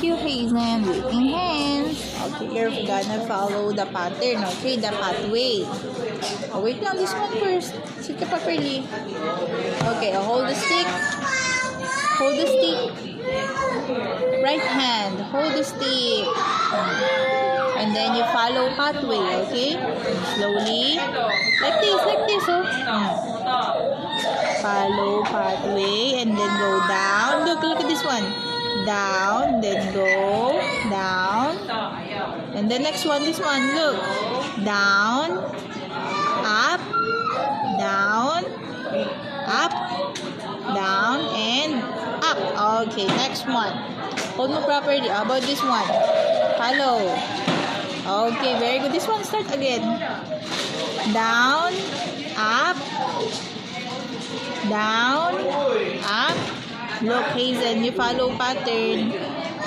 you, Hazen. Waiting hands. Okay, you're gonna follow the pattern, okay? The pathway. Oh, wait lang, this one first. Sit ka properly. Okay, hold the stick. Hold the stick. Right hand, hold the stick. And then you follow pathway, okay? Slowly. Like this, oh. Follow pathway and then go down. Look at this one. Down, then go down. And the next one, this one, look. Down, up, down, up, down, and up. Okay, next one. Hold mo properly. How about this one? Follow. Okay, very good. This one, start again. Down, up, down, up. Look, Hazen, you follow pattern.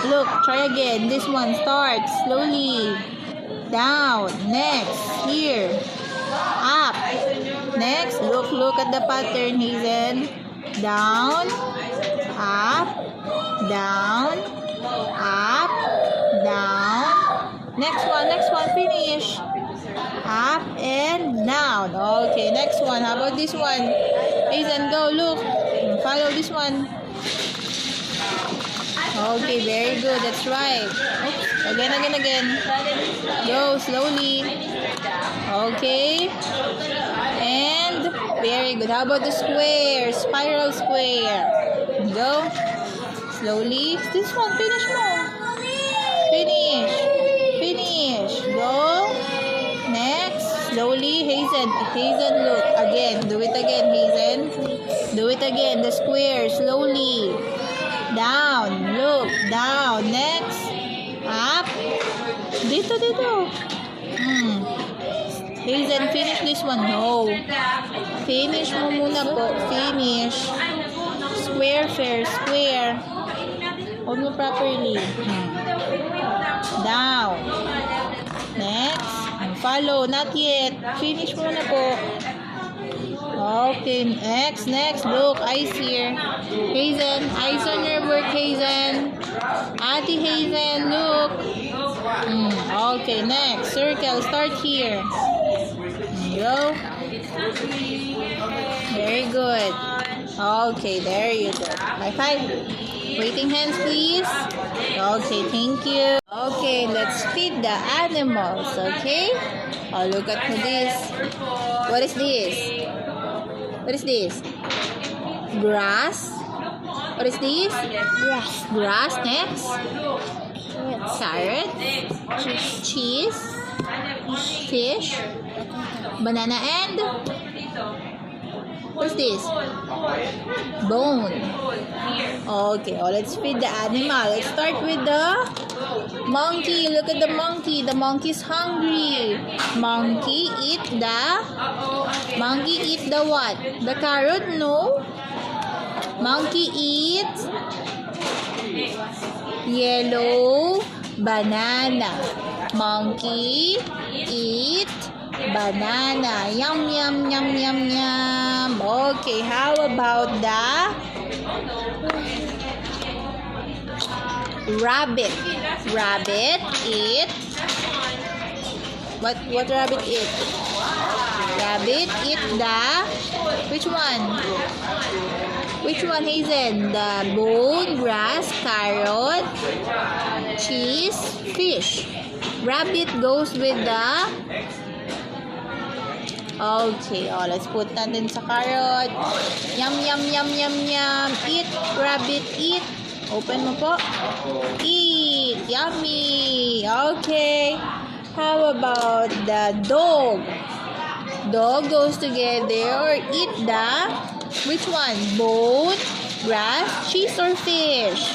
Look, try again. This one, start slowly. Down. Next, here. Up. Next, look at the pattern, Hazen. Down, up, down, up, down. Next one, finish. Up and down. Okay, next one. How about this one? Hazen, go, look. Follow this one. Okay, very good. That's right. Oops. Again. Go, slowly. Okay. And very good. How about the square? Spiral square. Go. Slowly. This one, finish mo. Finish. Go. Next. Slowly. Hazen, look. Again. Do it again, Hazen. Do it again. The square. Slowly. Down. Look. Down. Next. Up. Dito. Hazen, finish this one. No. Finish mo muna po. Finish. Square. Hold mo properly. Down. Next. Follow. Not yet. Finish muna po. Okay. Next. Look. Eyes here. Hazen. Eyes on your work, Hazen. Ate Hazen. Look. Okay. Next. Circle. Start here. Go. Very good. Okay. There you go. High five. Waiting hands, please. Okay, thank you. Okay, let's feed the animals, okay? Oh, look at this. What is this? Grass. What is this? Grass. Next. Carrot. Cheese. Fish. Banana and... What's this? Bone. Okay, let's feed the animal. Let's start with the monkey. Look at the monkey. The monkey's hungry. Monkey eat the what? The carrot? No. Monkey eats yellow banana. Monkey eat banana. Yum. Okay, how about the rabbit? Rabbit eat what rabbit eat? Rabbit eat the which one, Hazen? The bone, grass, carrot, cheese, fish. Rabbit goes with the... Okay, let's put natin sa carrot. Yum. Eat, rabbit, eat. Open mo po. Eat. Yummy. Okay. How about the dog? Dog goes together or eat the... Which one? Bone, grass, cheese, or fish?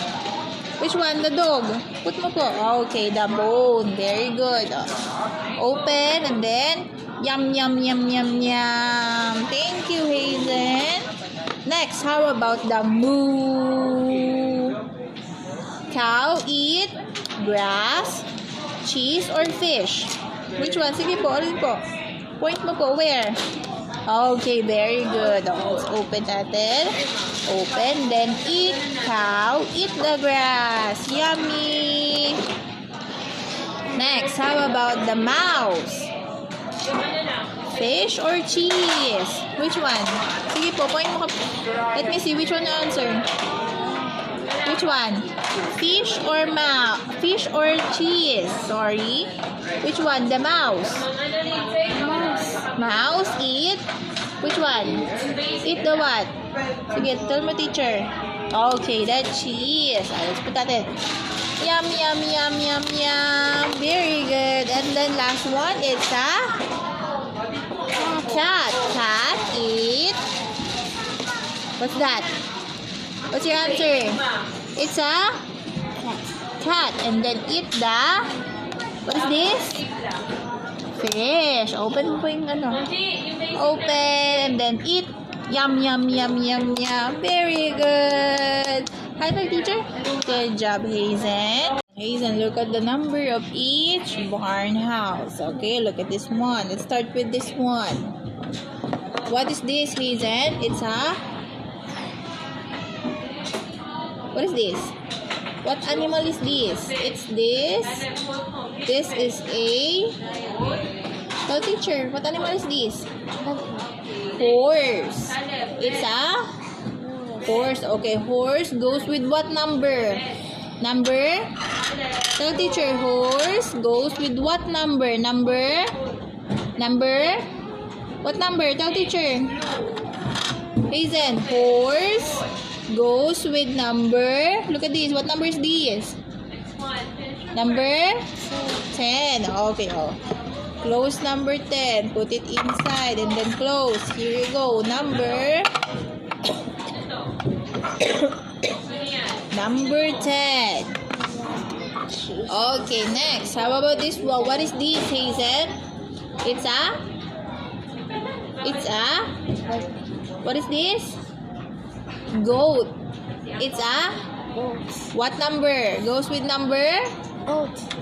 Which one? The dog. Put mo po. Okay, the bone. Very good. Open and then... Yum. Thank you, Hazen. Next, how about the moo? Cow eat grass, cheese, or fish? Which one? Sige po, alin po? Point mo po, where? Okay, very good. Let's open natin. Open, then eat. Cow, eat the grass. Yummy. Next, how about the mouse? Fish or cheese? Which one? Sige po, point mo ka. Let me see, which one you answer? Which one? Fish or fish or cheese? Sorry. Which one? The mouse. Mouse, eat. Which one? Eat the what? Sige, tell me, teacher. Okay, that cheese. Let's put that in. Yum, yum, yum, yum, yum. Very good. And then last one is a cat. Cat, eat. What's that? What's your answer? It's a cat. And then eat the, what is this? Fish. Open po yung ano. Open and then eat. Yum, yum, yum, yum, yum. Very good. High five, teacher. Good job, Hazen. Hazen, look at the number of each barn house. Okay, look at this one. Let's start with this one. What is this, Hazen? It's a... What is this? What animal is this? It's this. This is a... Tell teacher, what animal is this? Horse. It's a horse. Okay, horse goes with what number? Number? Tell teacher, horse goes with what number? Number? Number? What number? Tell teacher. Hazen, horse goes with number. Look at this. What number is this? Number? 10. Okay, oh. Close number 10. Put it inside and then close. Here you go. Number number 10. Okay, next. How about this one? What is this, Hazen? It's a what is this? Goat. It's a what number? Goes with number?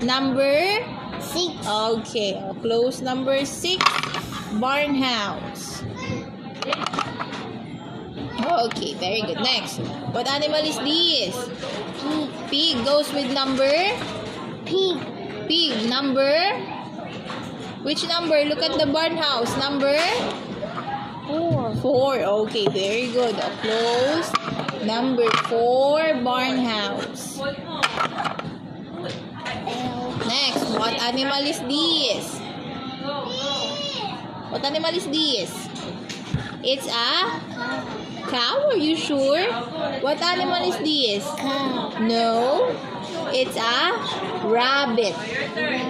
Number 6. Okay, close number 6. Barn house. Okay, very good. Next, what animal is this? Pig goes with number? Pig. Number? Which number? Look at the barn house. Number? 4. Okay, very good. Close number 4. Barn house. Next, what animal is this? What animal is this? It's a cow. Are you sure? What animal is this? No. It's a rabbit.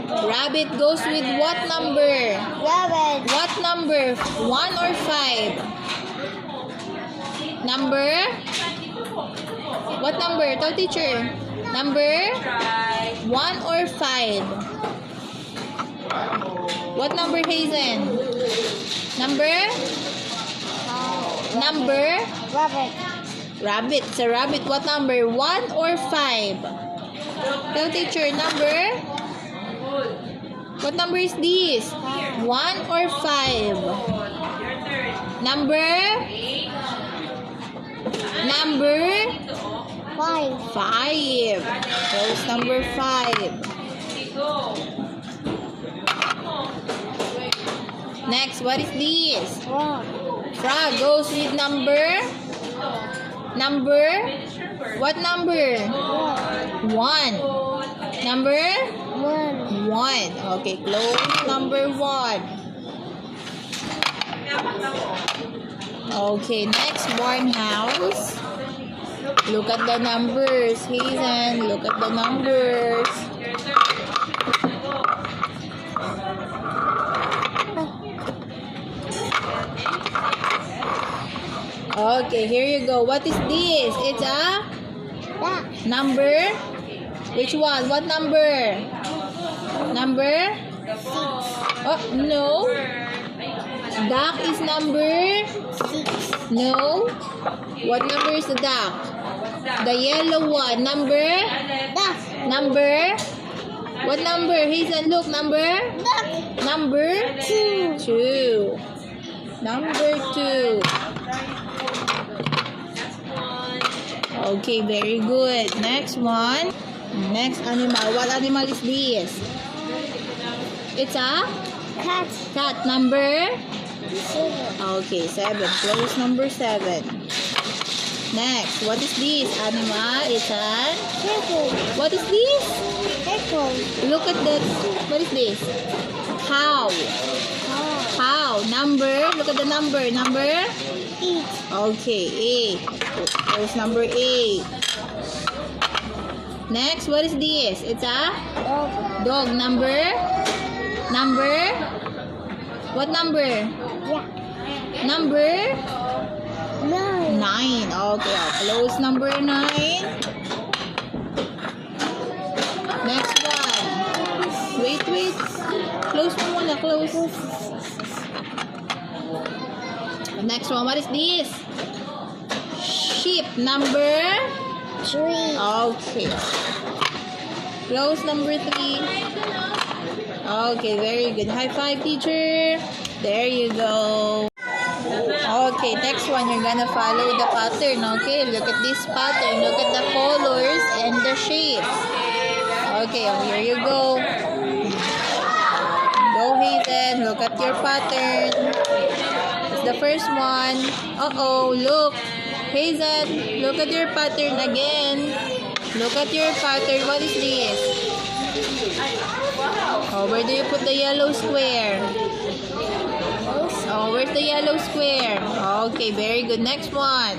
Rabbit goes with what number? What number? 1 or 5? Number? What number? Tell teacher. Number? 1 or 5? What number, Hazen? Number? Number? Rabbit. It's a rabbit. What number? 1 or 5? Tell teacher. Number? What number is this? 1 or 5? Number? Number? 5. That's number 5. Next, what is this? Frog goes with number? Number? What number? 1. Number? 1. Okay, close number 1. Okay, next, barn house. Look at the numbers, Hazen. Look at the numbers. Okay, here you go. What is this? It's a number? Which one? What number? Number? 6. Oh, no. Duck is number? 6. No. What number is the duck? The yellow one. Number? Duck. Number? What number? Hazen, look. Number? Duck. Number? 2. 2. Number 2. Okay, very good. Next one. Next animal. What animal is this? It's a Cat. cat. Number? 7. Okay, 7. Close number 7. Next, what is this animal? It's an... Echo. What is this? Echo. Look at that. What is this? Cow. Cow. Number? Look at the number. Number? 8. Okay, 8. Close number 8. Next, what is this? It's a Dog. dog. Number? Number? What number? Yeah. Number? 9. 9. Okay, close number 9. Next one. Wait. Close mo muna, close. Next one, what is this? Sheep. Number? 3. Okay. Close number 3. Okay, very good. High five, teacher. There you go. Okay, next one, you're gonna follow the pattern, okay? Look at this pattern. Look at the colors and the shapes. Okay, here you go. Go, Hayden. Look at your pattern. It's the first one. Uh-oh, look. Hazen, look at your pattern again. Look at your pattern. What is this? Oh, where do you put the yellow square? Oh, where's the yellow square? Okay, very good. Next one.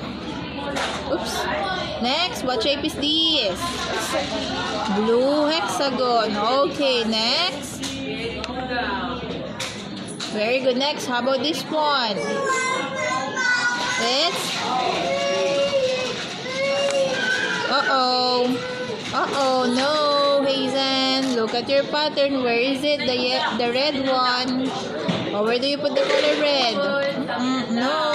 Oops. Next, what shape is this? Blue hexagon. Okay, next. Very good. Next, how about this one? It's... Uh-oh, no, Hazen. Look at your pattern. Where is it? The red one. Oh, where do you put the color red? No.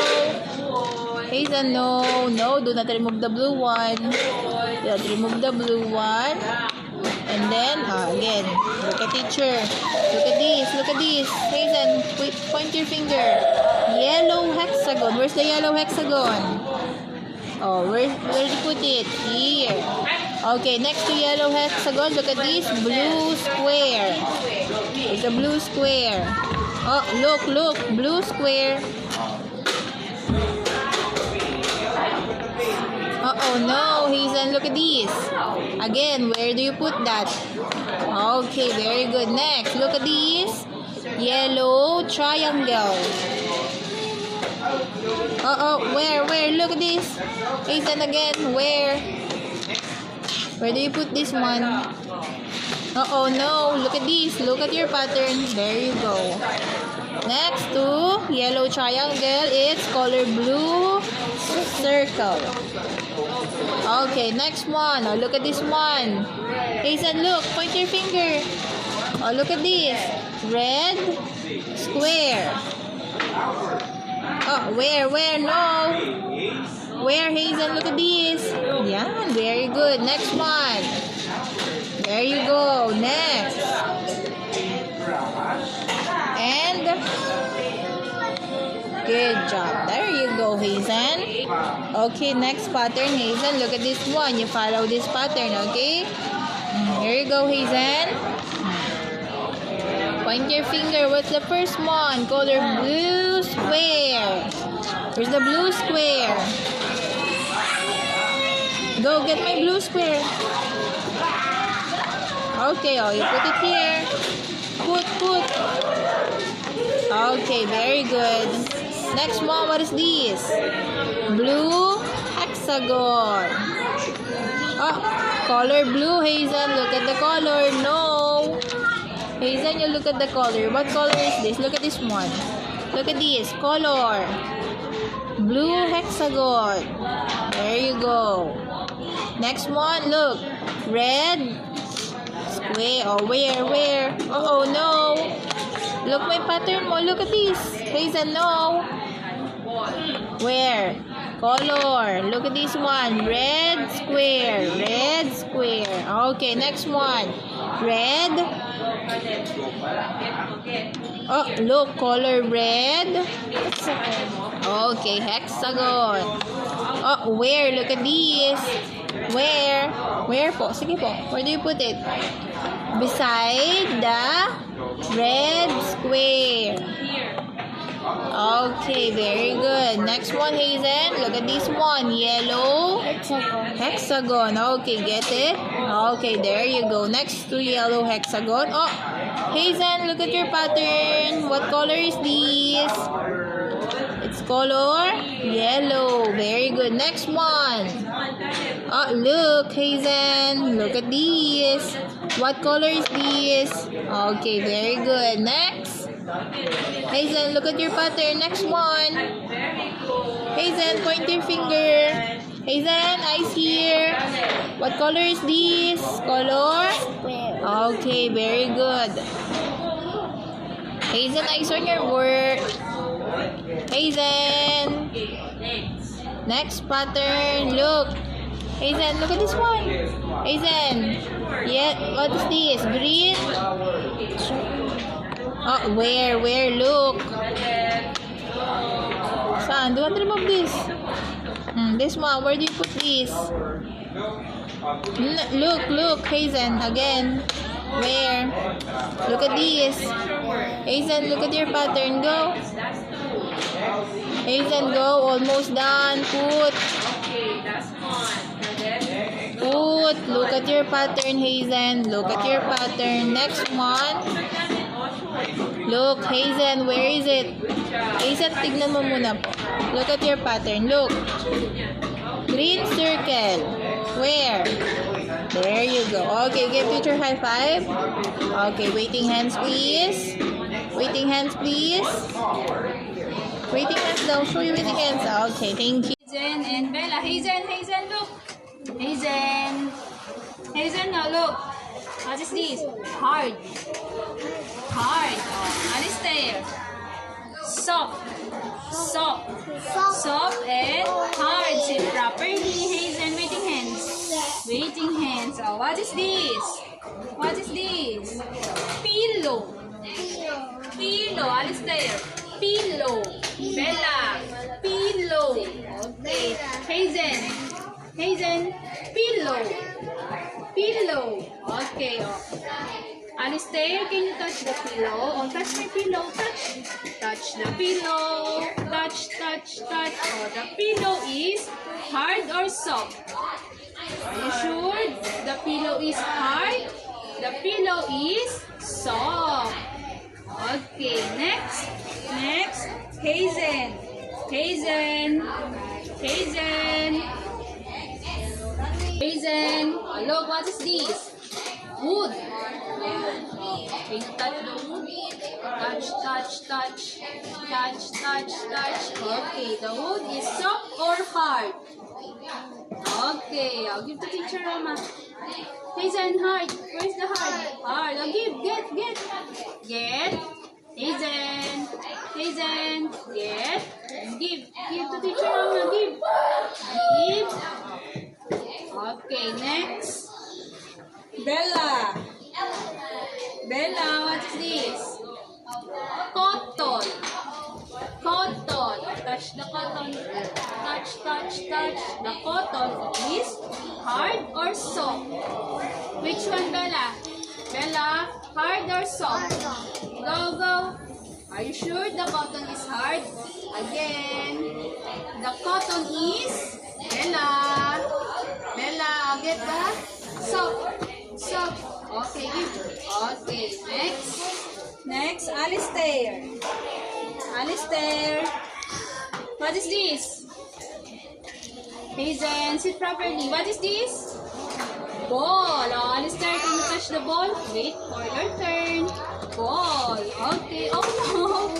Hazen, no. No, do not remove the blue one. Do not remove the blue one. And then, again, look at teacher. Look at this. Look at this. Hazen, point your finger. Yellow hexagon. Where's the yellow hexagon? Oh, where did you put it? Here. Okay, next to yellow hexagon, look at this blue square. It's a blue square. Oh, look, blue square. Uh-oh, no, Hazen, look at this. Again, where do you put that? Okay, very good. Next, look at this yellow triangle. Where? Look at this. Hazen again, where? Where do you put this one? Uh-oh, no. Look at this. Look at your pattern. There you go. Next to yellow triangle, it's color blue circle. Okay, next one. Oh, look at this one. Hazen, look. Point your finger. Oh, look at this. Red square. Oh, where? No. Where, Hazen? Look at this. Yeah, very good. Next one. There you go. Next. And good job. There you go, Hazen. Okay, next pattern, Hazen. Look at this one. You follow this pattern, okay? Here you go, Hazen. Point your finger. What's the first one? Color blue square. Where's the blue square? Go get my blue square. Okay, oh, you put it here. Put. Okay, very good. Next one, what is this? Blue hexagon. Oh, color blue, Hazen. Look at the color. No. Hazen, you look at the color. What color is this? Look at this one. Look at this. Color. Blue hexagon. There you go. Next one, look. Red square. Oh, where? Oh, no. Look my pattern mo. Look at this. Hazen, no. Where? Color. Look at this one. Red square. Okay, next one. Red. Oh, look. Color red. Okay, hexagon. Oh, where? Look at this. Where? Where po? Sige po. Where do you put it? Beside the red square. Okay, very good. Next one, Hazen. Look at this one. Yellow Hexagon. hexagon. Okay, get it? Okay, there you go. Next to yellow hexagon. Oh, Hazen, look at your pattern. What color is this? It's color yellow. Very good. Next one. Oh, look, Hazen. Look at this. What color is this? Okay, very good. Next. Hazen, look at your pattern. Next one. Hazen, point your finger. Hazen, eyes here. What color is this? Color? Square. Okay, very good. Hazen, eyes on your work. Hazen. Next pattern. Look. Hazen, look at this one. Hazen. Yeah, what is this? Green? Oh, where? Where? Look. Saan? Do you want to remove this? This one. Where do you put this? Look, Hazen. Again. Where? Look at this. Hazen, look at your pattern. Go. Hazen, go. Almost done. Put. Look at your pattern, Hazen. Look at your pattern. Next one. Look, Hazen, where is it? Hazen, tignan mo muna po. Look at your pattern. Look. Green circle. Where? There you go. Okay, give teacher high five. Okay, waiting hands, please. Waiting hands, please. Waiting hands daw. Show you waiting hands. Okay, thank you. Hazen and Bella. Hazen, look. Hazen, now look. What is this? Hard. Oh, Alistair. Soft and hard. Sit properly. Hazen, waiting hands. Oh, what is this? Pillow. Alistair. Pillow. Bella. Pillow. Okay. Hazen. Pillow. Okay. Oh. Alistair, can you touch the pillow? Oh, touch my pillow. Touch the pillow. Touch. Oh, the pillow is hard or soft? Are you sure the pillow is hard? The pillow is soft. Okay, next. Hazen. Oh, look, what is this? Wood. Can you touch the wood? Touch. Okay, the wood is soft or hard? Okay, I'll give to teacher Roma. Hazen, hard. Where's the hard? Hard. I'll give. Get. Hazen. Get. Give to teacher Roma. Give. Okay, next. Bella, what is this? Cotton. Touch the cotton. Touch. The cotton is hard or soft? Which one, Bella? Hard or soft? Go. Are you sure the cotton is hard? Again. The cotton is Bella, I'll get the soft. Okay, next, Alistair. What is this? Hazen, sit properly. What is this? Ball. Oh, Alistair, can you touch the ball? Wait for your turn. Ball. Okay. Oh no.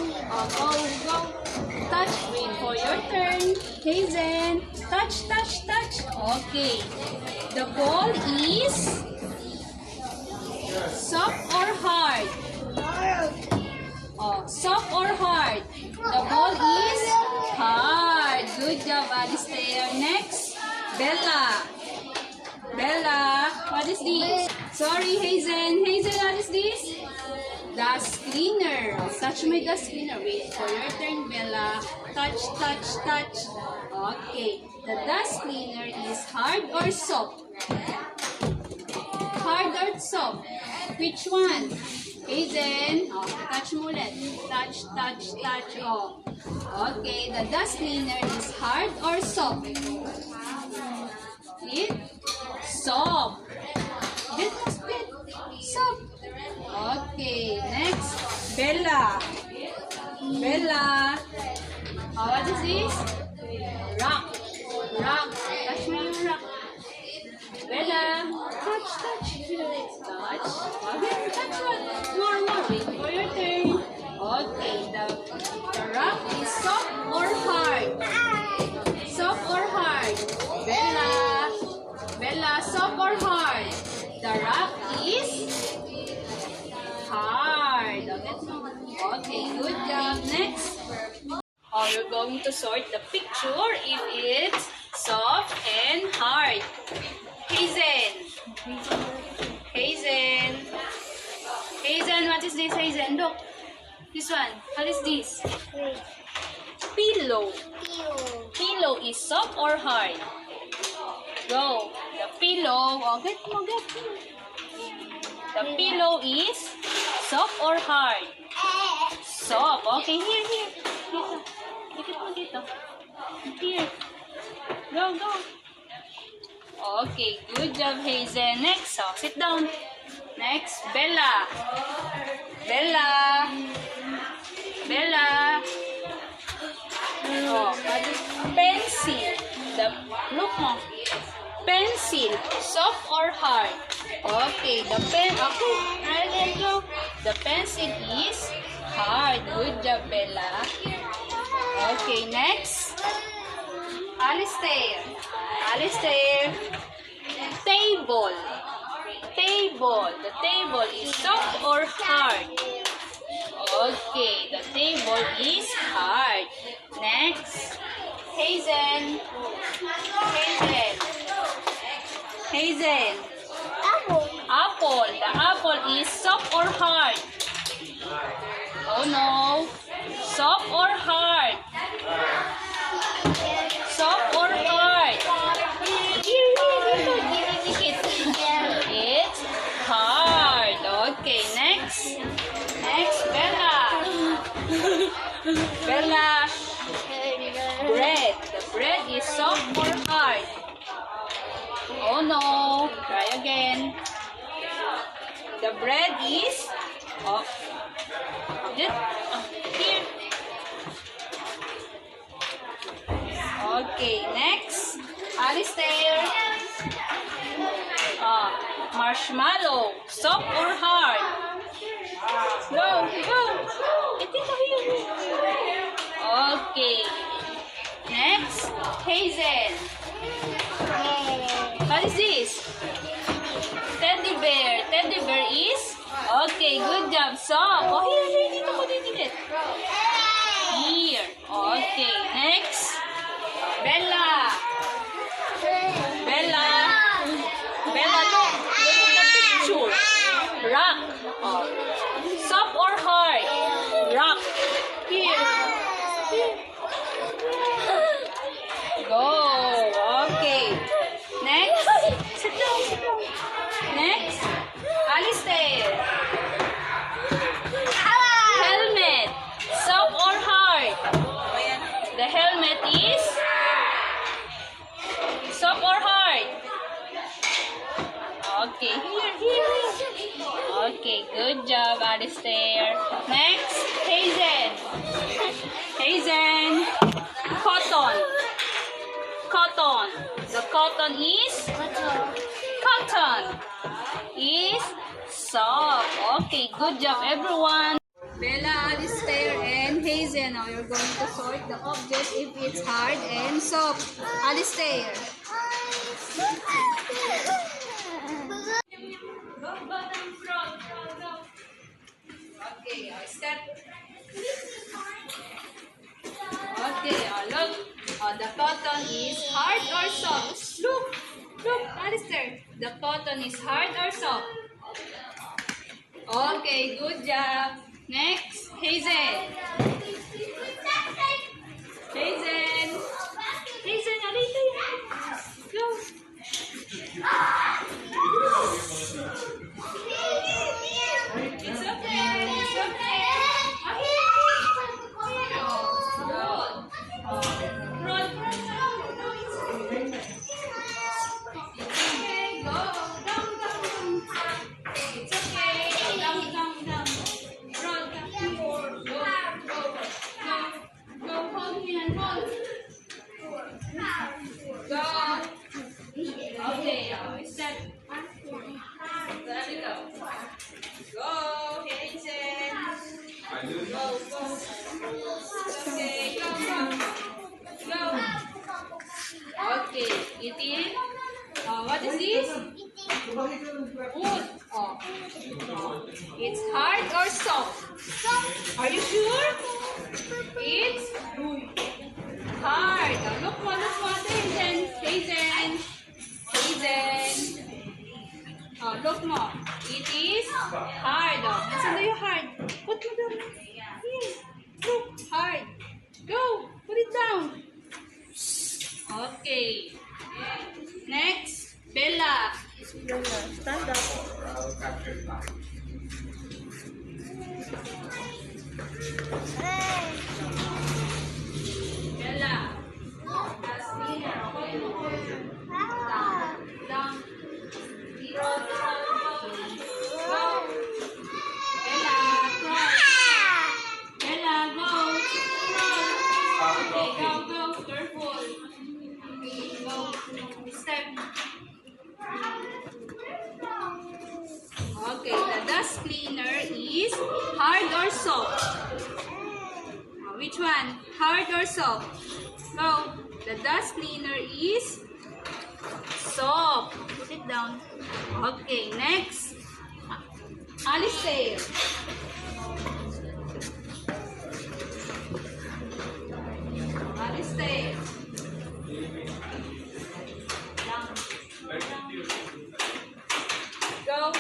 Go. Touch. Wait for your turn. Hazen, touch. Okay. The ball is soft or hard? Oh, soft or hard? The ball is hard. Good job, Alistair. Next, Bella, what is this? Sorry, Hazen, what is this? Dust cleaner. Touch my dust cleaner. Wait for your turn, Bella. Touch. Okay. the dust cleaner is hard or soft? Hard or soft? Which one? Hazen, oh, touch mo ulit. Touch, touch, touch. Oh. Okay, the dust cleaner is hard or soft? It? Soft. Get mo spit. Soft. Okay, next. Bella. Bella. Oh, what is this? Rock. Rock. Touch mo yung rock. Bella. Touch, touch. Touch. Okay, touch one. More. Wait for your turn. Okay, the rock is soft or hard? Soft or hard? Bella. Bella, soft or hard? The rock is hard. Okay, good job. Next. Oh, you're going to sort the picture if it's soft and hard. Hazen. Hazen. Hazen, what is this, Hazen? Look. This one. What is this? Pillow. Pillow is soft or hard? Go. The pillow. Oh, get. The pillow is soft or hard? Soft. Okay, here. Dito. Dikit mo dito. Here. Go. Okay, good job, Hazen. Next, oh, sit down. Next, Bella. Bella. Oh, pencil. Look mo. Pencil, soft or hard? Okay, okay, again, go. The pencil is hard. Good job, Bella. Okay, next. Alistair. Table. The table is soft or hard? Okay, the table is hard. Next. Hazen. Apple. The apple is soft or hard? Oh no. Soft or hard? Soft or hard? It's hard. Okay, next. Bella. Bread. The bread is soft or hard? Oh no. Try again. The bread is here. Okay, next. Alistair. Marshmallow. Soft or hard? Go. Okay. Next. Hazen. What is this? Teddy bear. Teddy bear is? Okay, good job. Soft. Oh, here. Dito ko dito. Here. Okay, next. Bella, look at the picture. Rock. Oh. Soft or hard? Rock. Here. Go. Okay. Next. Sit down. Next. Alistair. Helmet. Soft or hard? The helmet is soft or hard? Okay, here. Okay, good job, Alistair. Next, Hazen. Cotton. The cotton is? Cotton is soft. Okay, good job, everyone. Bella, Alistair, and Hazen. Now you're going to sort the object if it's hard and soft. Alistair. Go. Okay, start. Okay, look. The cotton is hard or soft? Look, Alistair. The cotton is hard or soft? Okay, good job. Next, Hazen, alita yan. Go, Hazen. Go, go. Okay, go, go. Go. Okay, eating. What is this? Wood. Oh. It's hard or soft? Are you sure? It's hard. Look mo, Hazen. Hazen. Hazen. Look mo. It is hard. Nasaan na yung hard? Put mo down. Here. Look, hard. Go. Put it down. Okay. Next, Bella. Stand up. Bella. Down. Go. Bella, cross. Bella, go. Okay, go, go. Careful. Go. Step. Okay, the dust cleaner is hard or soft? Which one? Hard or soft? Go. The dust cleaner is soft. Put it down. Okay, next. Alistair. Alistair. Down. Go.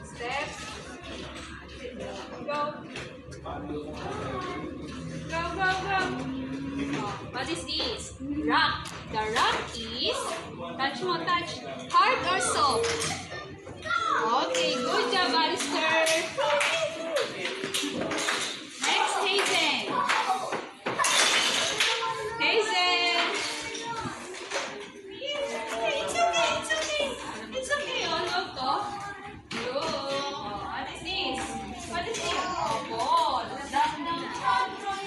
Step. Go. Go, go, go. What is this? Rock. The rock is, touch mo, touch. Hard or soft? Okay, good job, Alistair. Next, Hazen. Hazen. It's okay, it's okay. It's okay, oh, look, oh. Go. What is this? What is this? Oh, ball. Down, down, down, down.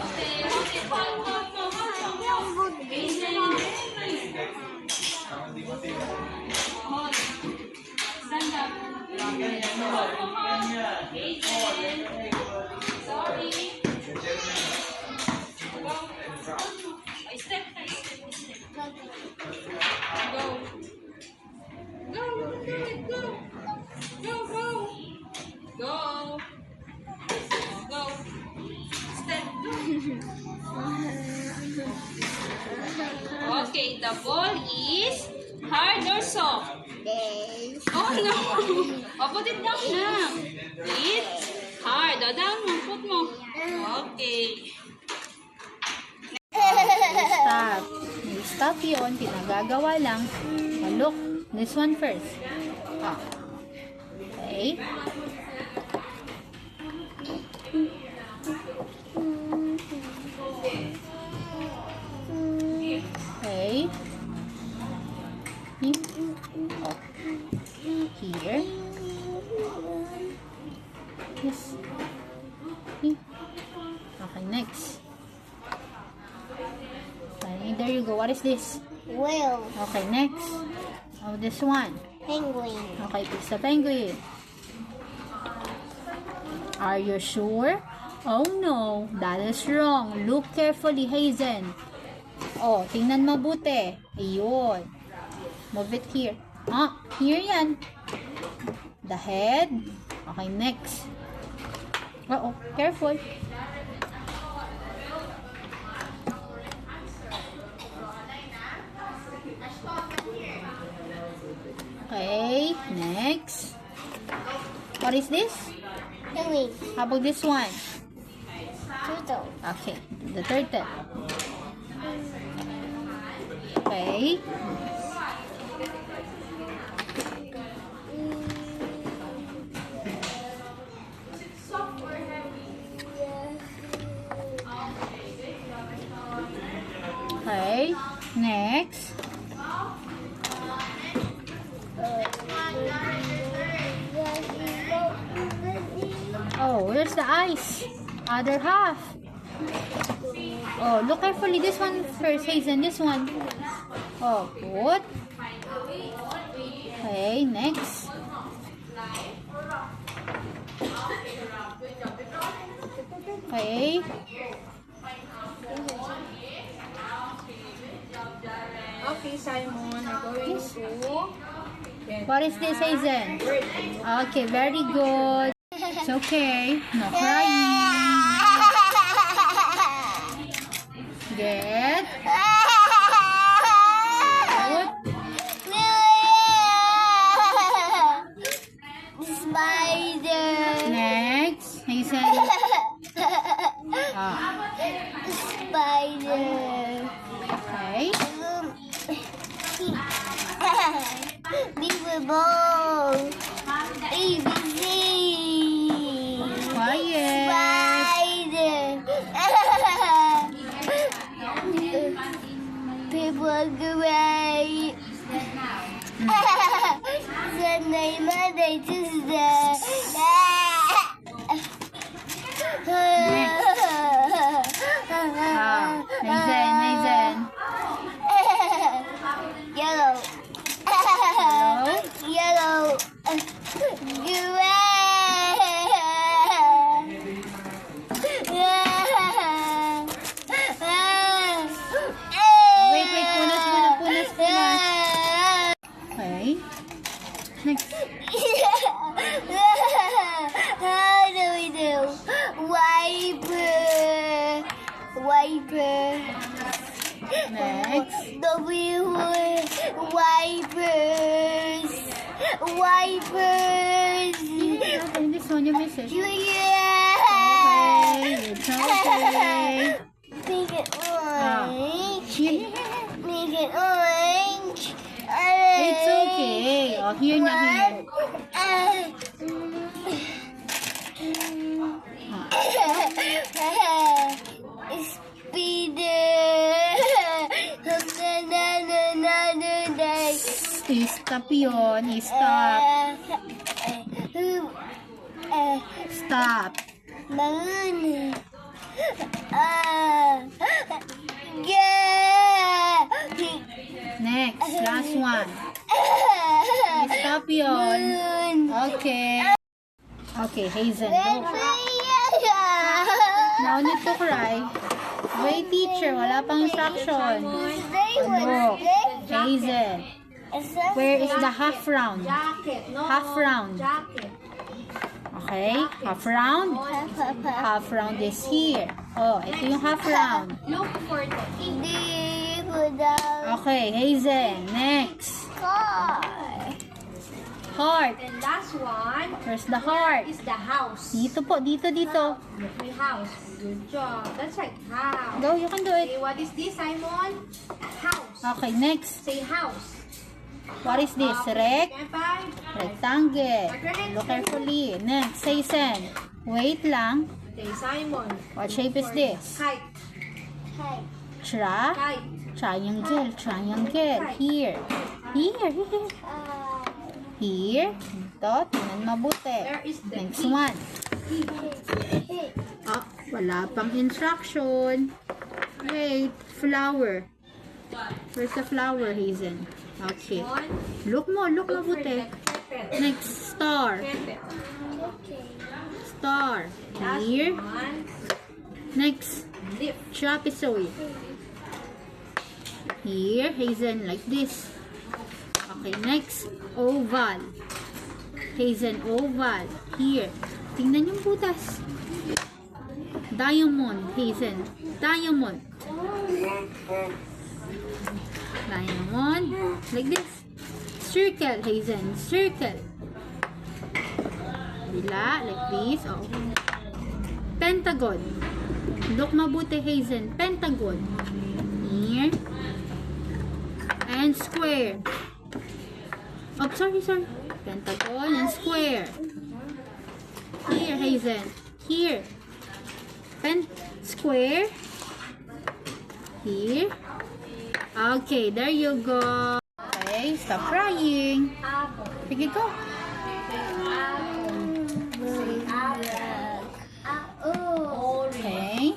Okay, okay, hold, hold, hold, hold. Hazen. Hold. Stand up. Hazen. Sorry. Go. Step, step. Go. Go, go, go. Go, go. Go. Go. Step. Okay, the ball is hard or soft? Yes. Oh no! Oh, put it down na. It's hard. Oh, down mo. Put mo. Okay. Stop. Stop yun. Pinagagawa lang. Oh, look. This one first. Ah. Okay. Okay. Oh. Here. Yes. Okay, next. Okay, there you go. What is this? Whale. Okay, next. Oh, this one. Penguin. Okay, it's a penguin. Are you sure? Oh no, that is wrong. Look carefully, Hazen. Oh, tingnan mabuti. Ayun. Move it here. Ah, here yan. The head. Okay, next. Uh-oh, careful. Okay, next. What is this? Penguin. How about this one? Turtle. Okay, the turtle. Okay. Okay, next. Oh, where's the eyes? Other half. Oh, look carefully. This one first, Hazen. This one. Oh, put. Okay, next. Okay. Okay, Simon, we're going to get What is this, Hazen? bird. Okay, very good. It's okay. No crying. Get. Good. Spider. Next. Hazen. Ah, Spider. okay. Beaver ball. ABC. Quiet. Spider. People great. Sunday, Monday, Tuesday. Ah, Hazen. Yellow. Yellow. Wait, punas. Okay. Next. How do we do? Wiper. Next. Wipers. Okay, this one you miss it. Yeah. Okay, it's okay. Make it orange. Yeah. Make it orange. It's okay. Oh, here na, here. Stop yun. Stop. Stop. Balloon. Yeah. Next. Last one. Stop yun. Okay. Okay, Hazen. Go. No need to cry. Wait, teacher. Wala pang instruction. Look. Hazen. Where is the half round? Jacket. No. Half round. Jacket. Okay. Half round. Half round is here. Oh, ito yung half round. Look for the Okay, Hazen. Next. Heart. And last one Where's the heart? is the house. Dito po. Dito. The house. Good job. That's right. House. Go, you can do it. Okay, what is this, Simon? House. Okay, next. Say house. What is this? Rectangle. Look carefully. Next, Hazen. Wait lang. Okay, Simon. What shape is this? Kite. Kite. Triangle. Here. Here. Ito. Tingnan mabuti. Where is the Next one. Ah, wala pang instruction. Wait. Flower. Where's the flower, Hazen? Okay. One. Look mabuti. Next, star. Star. Here. One. Next, Lip. trapezoid. Here, Hazen, like this. Okay, next, oval. Hazen, oval. Here. Tingnan yung butas. Diamond, Hazen. Diamond. Like this. Circle, Hazen. Circle. Bila, like this. Oh. Pentagon. Look mabuti, Hazen. Pentagon. Here. And square. Oh, sorry. Pentagon and square. Here, Hazen. Here. Square. Here. Okay, there you go. Okay, stop crying. Sige, go. Okay.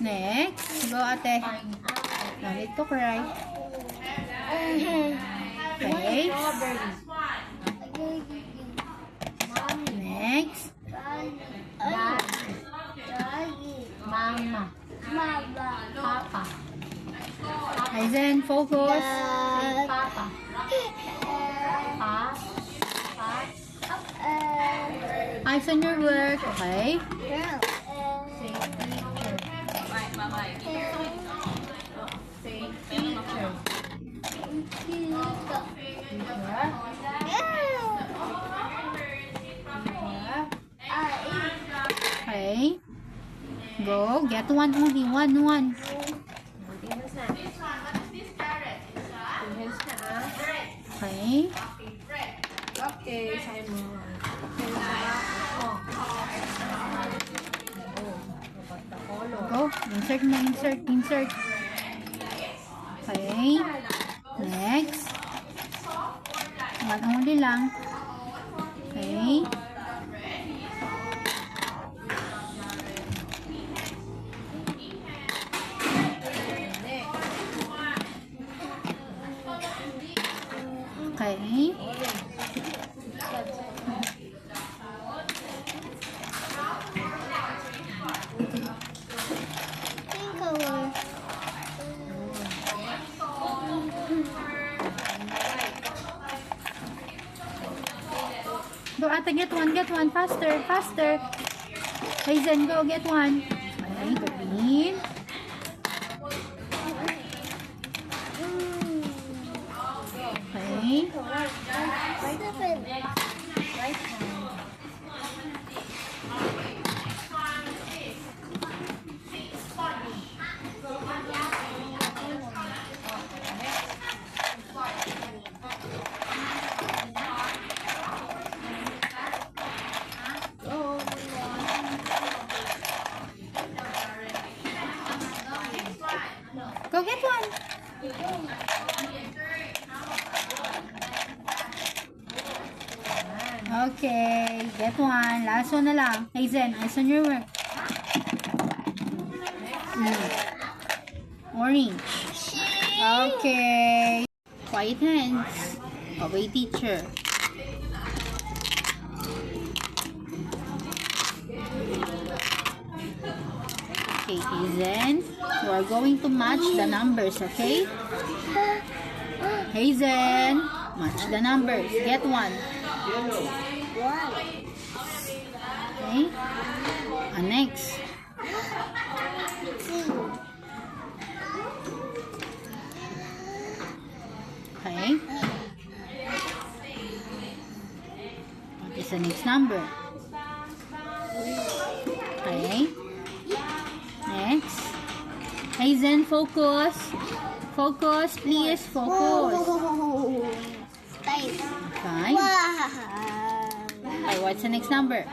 Next. Go, ate. No need to cry. Okay. Next. Mama. Mama. Papa. Aizen, focus. Papa. Pa. Eyes on your work. Okay. Girl. Say teacher. Say teacher. Okay. Go. Get one only. One. Hands na. Hands na ah. Okay. Okay, Simon. Go. Insert na. Insert. Okay. Next. One only lang. Okay. Okay. Pink color. Go, Ate, get one. Faster. Aizen, go, get one. Okay, green. Okay. Go get one. Okay, get one. Last one na lang. Aizen, eyes on your work. Orange. Okay. Quiet hands. Away teacher. Okay, Aizen, you are going to match the numbers, okay? Aizen, match the numbers. Get one. Okay. Next. Okay. What is the next number? Okay. Next. Aizen, focus. Focus, please. Focus. Five. Okay. Okay, what's the next number?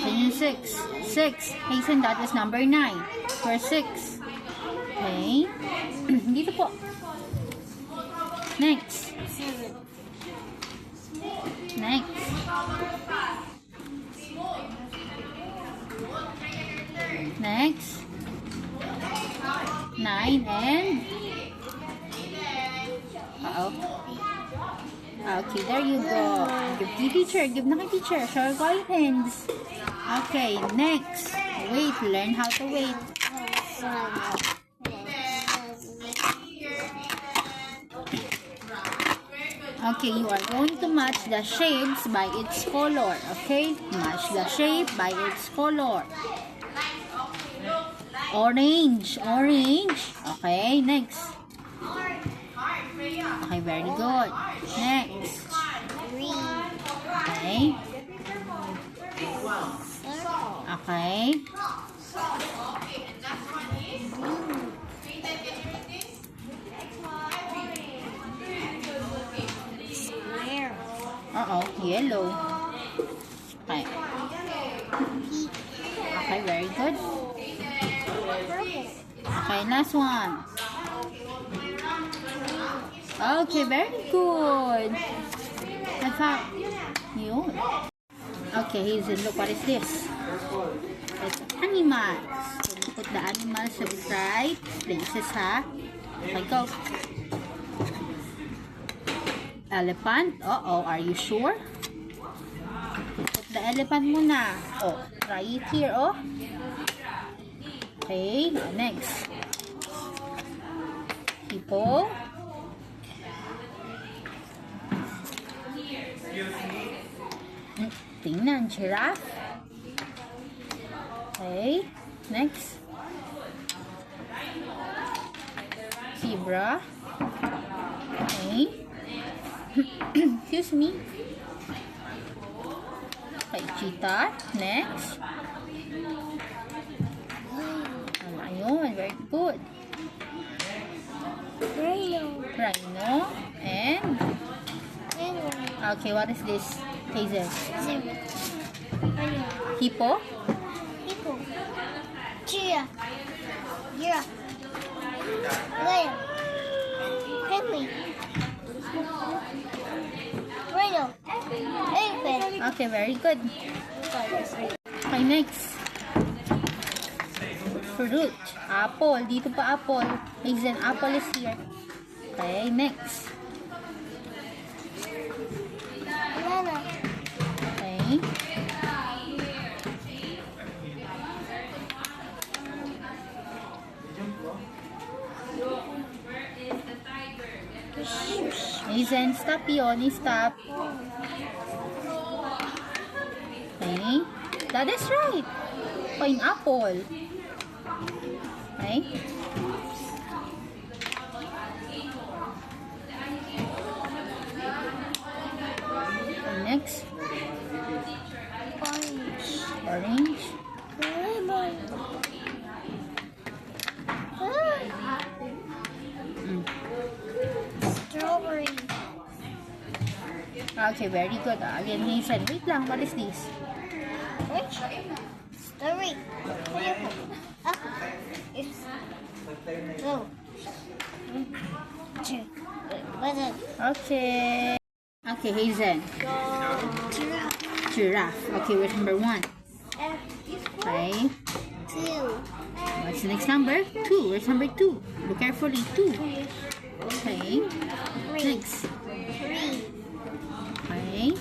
Aizen, 6. 6. Aizen, that is number 9. For 6. Okay. Dito po. Next. Next. Next. 9 and... Okay, there you go. Give key teacher. Give na kay teacher. Show your hands. Okay, next. Wait. Learn how to wait. Okay, you are going to match the shapes by its color. Okay? Match the shape by its color. Orange. Okay, next. Okay, very good. Next. Okay. Okay. Yellow. Okay. Okay, very good. Okay, last one. Okay, very good. That's how. Yun. Okay, Hazel, look, what is this? It's animals. So, we put the animals at the right places, ha? Okay, go. Elephant. Uh-oh, are you sure? Put the elephant muna. Oh, try it here, oh. Okay, next. Hippo. Tingnan, giraffe. Okay, next. Zebra. Okay. Excuse me. Okay, cheetah. Next. Ayun, very good. Rhino. And? Okay, what is this, Hazel? Hippo? Giraffe. Lion. Penguin. Rhino. Elephant. Okay, very good. Okay, next. Fruit. Apple. Dito pa apple. Hazel, apple is here. Okay, next. Banana. Okay. Hazel, stop yun. Stop. Okay. That is right. Pineapple. Okay. Next. Orange. Lemon. Strawberry. Okay, very good. Again, Hazel. Wait lang. What is this? Which? Strawberry. It's no. What's it? Okay. Okay, Hazel. Giraffe. Giraffe. Okay, where's number 1? Okay. 2. What's the next number? 2. Where's number 2? Look carefully. 2. Okay. 3. Next. 3. Okay.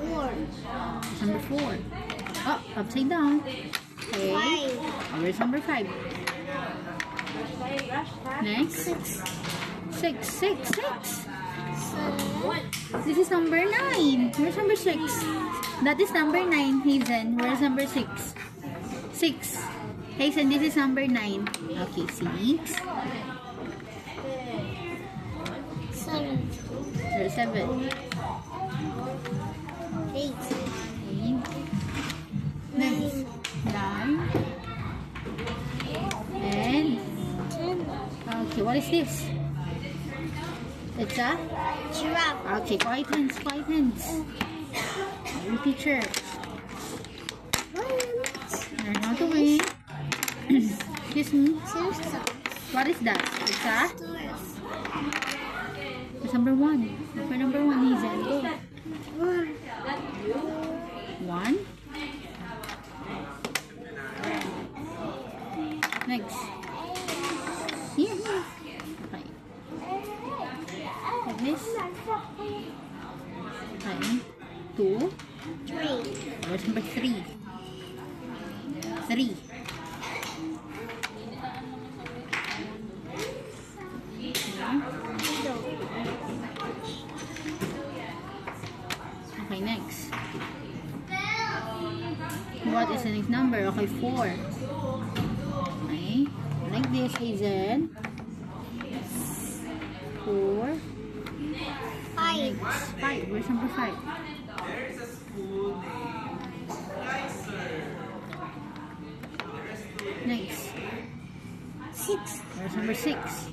4. Where's number 4? Oh, upside down. Okay. 5. Oh, where's number 5? Next. 6. 6. 6. 6. 7. This is number 9. Where's number 6? That is number 9, Hazel. Where's number 6? 6. Hazel, this is number 9. Okay, 6. 7. There's 7. 8. 8. Next. 9. And 10. okay, what is this? It's a Giraffe. okay, quiet hands, quiet hands. Your teacher. Learn how to wait. Excuse me. What is that? It's a it's number 1. Look for number 1, Hazel. Go. 1. Next. Here. Okay. This. Okay. 2. 3. Where's number 3? 3. Okay, next. What is the next number? Okay, 4. Okay. Like this, Hazel. 4. 5. 5. Where's number 5? Next. 6. Where's number 6?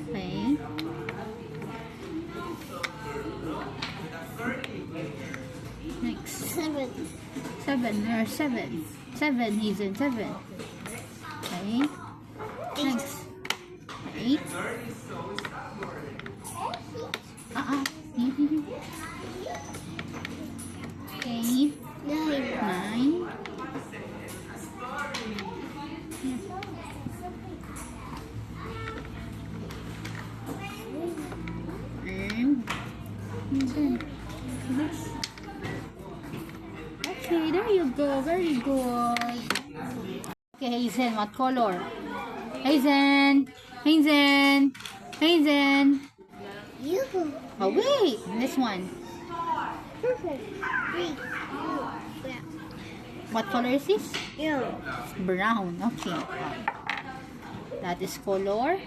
Okay. Next. 7. 7. There's 7. 7, Hazel. 7. Okay. Next. 8. Okay. 9. go. Very good. Okay, Hazen, what color? Hazen. Hazen. Hazen. You. Oh, wait. This one. Purple. Green. Blue. What color is this? Yellow. Brown. Okay. That is color.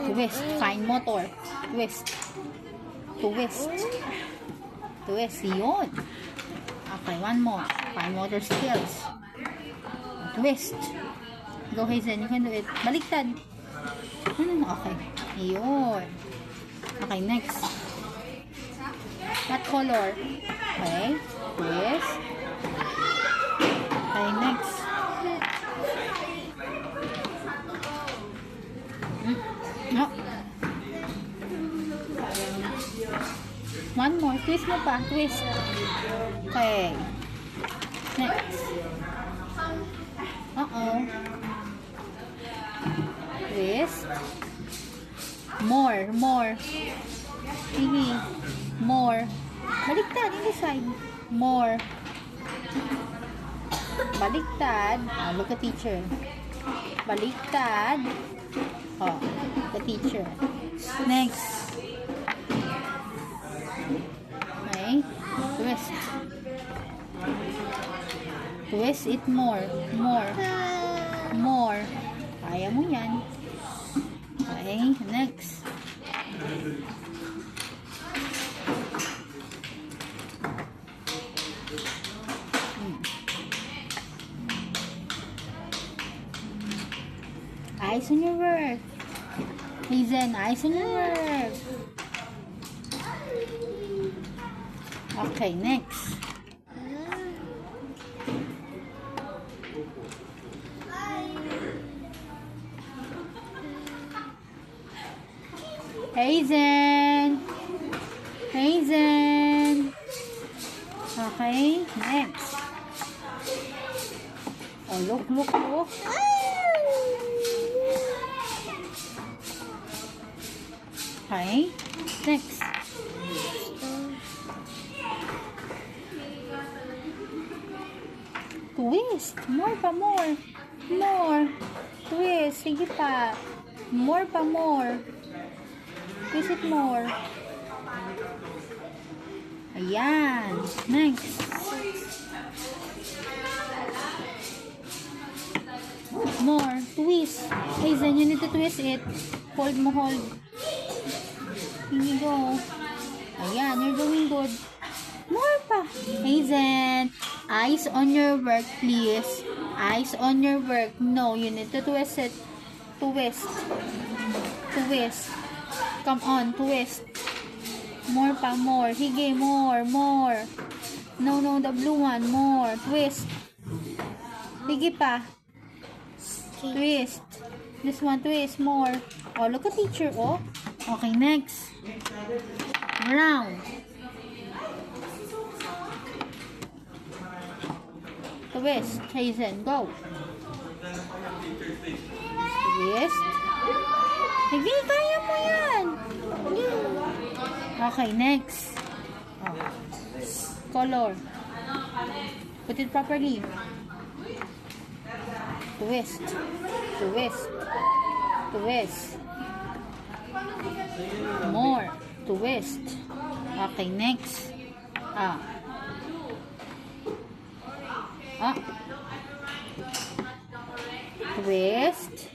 Twist. Fine motor. Twist. Twist. Twist. Yun. Okay, one more. Fine motor skills. Twist. Go, Hazen. You can do it. Baliktad. Okay. Yun. Okay, next. What color? Okay. Twist. Okay, next. No. One more. Twist mo pa. Twist. Okay. Next. Uh-oh. Twist. More. More. Sige. More. Baliktad. In this side. More. Baliktad. Oh, look at teacher. Baliktad. Oh, the teacher. Next. Okay. Twist. Twist it more. More. More. Kaya mo yan. Okay. Next. Eyes on your work. Hazen, eyes on your work. Okay, next. Hazen. Hazen. Okay, next. Oh, look. Okay, next. Twist. More pa, more. More. Twist. Sige pa. More pa, more. Twist it more. Ayan. Next. More. Twist. Hazen, you need to twist it. Hold mo, hold. Here you go. Ayan, you're doing good. More pa. Hazen, eyes on your work, please. Eyes on your work. No, you need to twist it. Twist. Twist. Come on, twist. More pa, more. Hige, more, more. No, the blue one. More. Twist. Hige pa. Twist. This one, twist. More. Oh, look at teacher, oh. Okay, next. Brown. Twist. Hazen, go. Twist. Hindi, kaya mo yan. Okay, next. Oh. Color. Put it properly. Twist. Twist. Twist. More. Twist. Okay, next. Twist.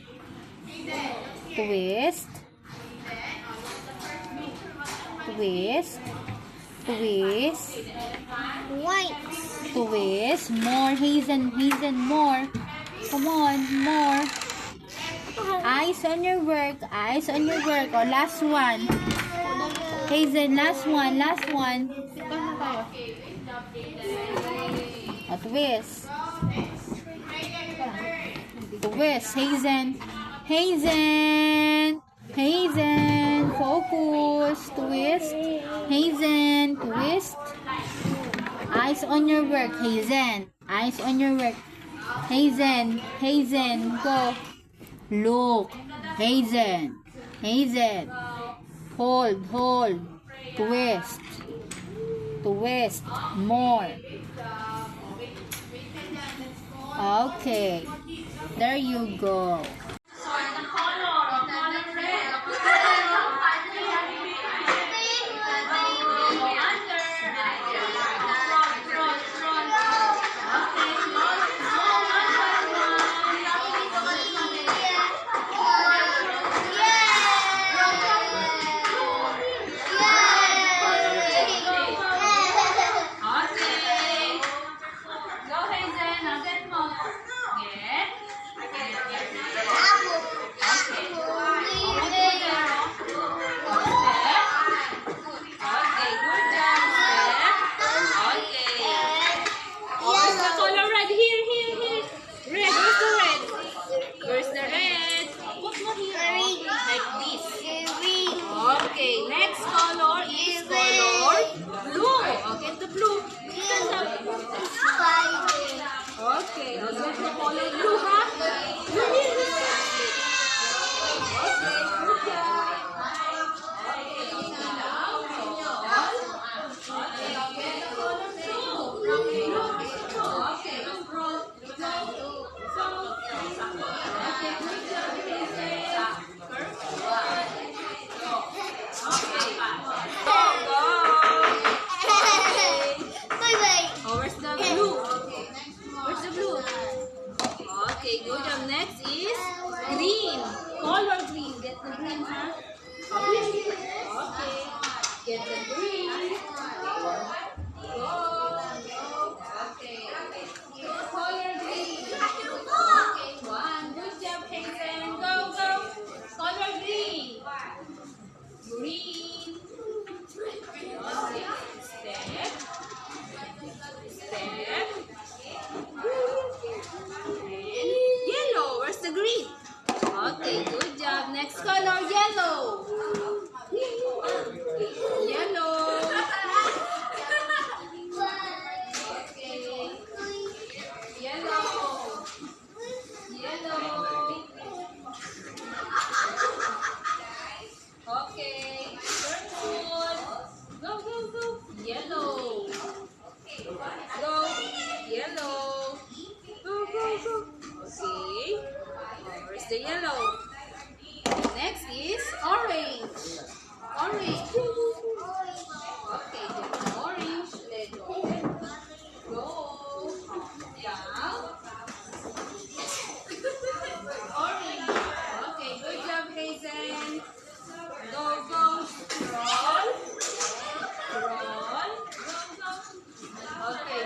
Twist. Twist. Twist. White. Twist. More. Hazen, more. Come on, more. Eyes on your work. Eyes on your work. Oh, last one. Hazen, last one. Oh, twist. Twist. Hazen, focus. Twist. Hazen, twist. Eyes on your work, Hazen. Eyes on your work. Hazen, go. Look. Hazen. Hold. Twist. More. Okay. There you go. Okay, next color is color blue. Okay, the blue. Stand up. Okay, I'll get the color blue, huh? Okay, good job. Oh, where's the blue? Where's the blue? Okay, good job. Next is green. Color green. Get the green, huh? Okay. Get the green. Go. Okay. Color green. Okay, one. Good job, Hazen. Go, go. Color green. Green. Okay. Step. Step. Yellow. Where's the green? Okay, good job. Next color, yellow. Yellow. Okay. Yellow. Yellow. Okay. Purple. Go, go, go. Yellow. Go. Yellow. Go, go, go. Okay. Where's the yellow? Next is orange. Orange. Okay, there's orange. Let's go. Go. Down. Orange. Okay, good job, Hazen. Go, go. Roll. Roll. Go, go. Okay.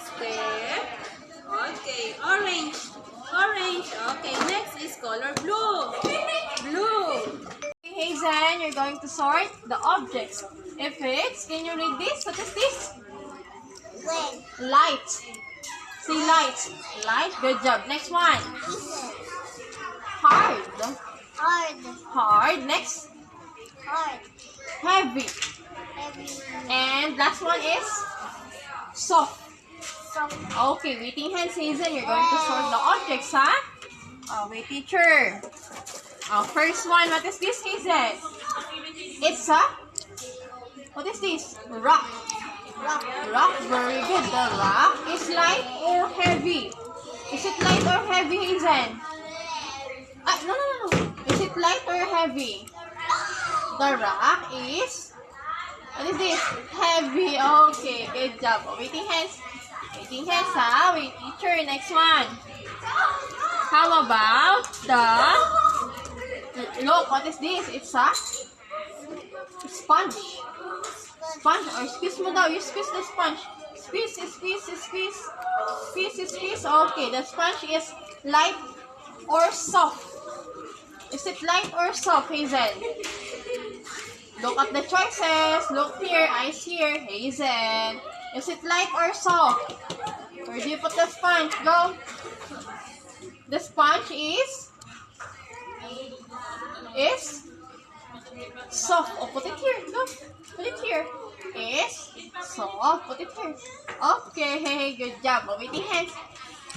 Step. Okay, orange. Orange. Okay, next is color blue. Blue. Hazen, you're going to sort the objects. If it's, can you read this? What is this? Light. Say light. Light. Good job. Next one. Hard. Hard. Next. Heavy. And last one is soft. Okay, waiting hands, Hazen. You're going to sort the objects, huh? Wait, teacher. First one, what is this, Hazen? It's a, what is this? Rock. Rock, very good. The rock is light or heavy? Is it light or heavy, Hazen? No. Is it light or heavy? The rock is, what is this? Heavy. Okay, good job. Waiting hands. Waiting hands, ha? Wait, teacher. Next one. How about look, what is this? It's a sponge. Sponge. Or squeeze mo daw. You squeeze the sponge. Squeeze. Okay, the sponge is light or soft. Is it light or soft, Hazen? Look at the choices. Look here. Eyes here. Hazen. Is it light or soft? Where do you put the sponge? Go. The sponge is soft. Oh, put it here. Go. Put it here. Is soft. Put it here. Okay. Good job. Waiting hands.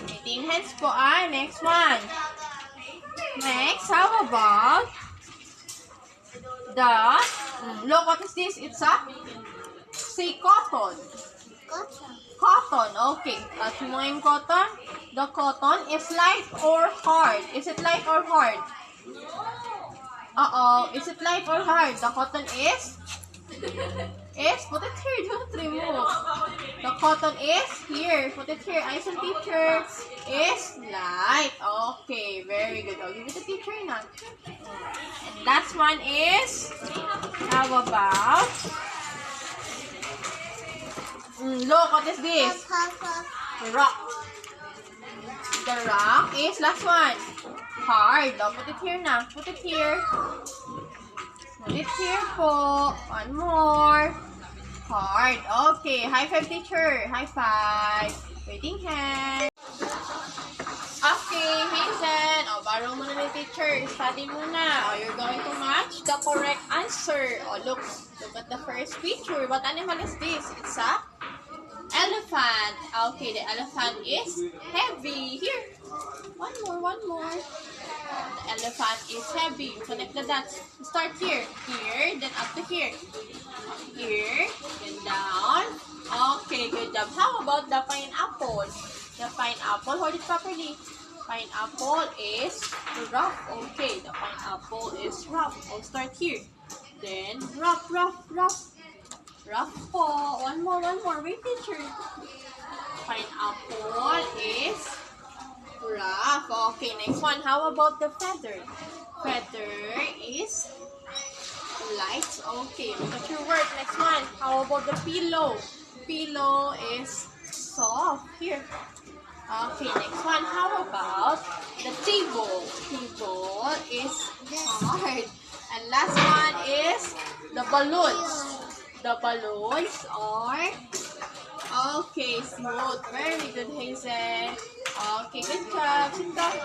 Waiting hands po. Next one. Next, how about look, what is this? It's a say cotton. Cotton. Cotton. Okay. Touch mo yung cotton. The cotton is light or hard? Is it light or hard? Is it light or hard? The cotton is? Put it here. Don't remove. The cotton is here. Put it here. Eyes on teacher. Is light. Okay. Very good. I'll give it to teacher now. And last one is, how about, look, what is this? Rock. The rock is last one. Hard. Oh, put it here now. Put it here. Put it here po. One more. Hard. Okay. High five, teacher. High five. Waiting hand. Okay, Hazen. Borrow muna ni teacher. Study muna. You're going to match the correct answer. Look at the first picture. What animal is this? It's a elephant. Okay, the elephant is heavy. Here. One more. The elephant is heavy. Connect the dots. Start here. Here, then up to here. Here, then down. Okay, good job. How about the pineapple? The pineapple, hold it properly. Pineapple is rough. Okay, the pineapple is rough. I'll start here. Then rough. Rough po. One more. Wait, teacher. Pineapple is rough. Okay, next one. How about the feather? Feather is light. Okay, look at your work. Next one. How about the pillow? Pillow is soft. Here. Okay, next one. How about the table? Table is hard. And last one is the balloons. The balloons are okay, smooth. Very good, Hazen. Okay, good job. Sit down.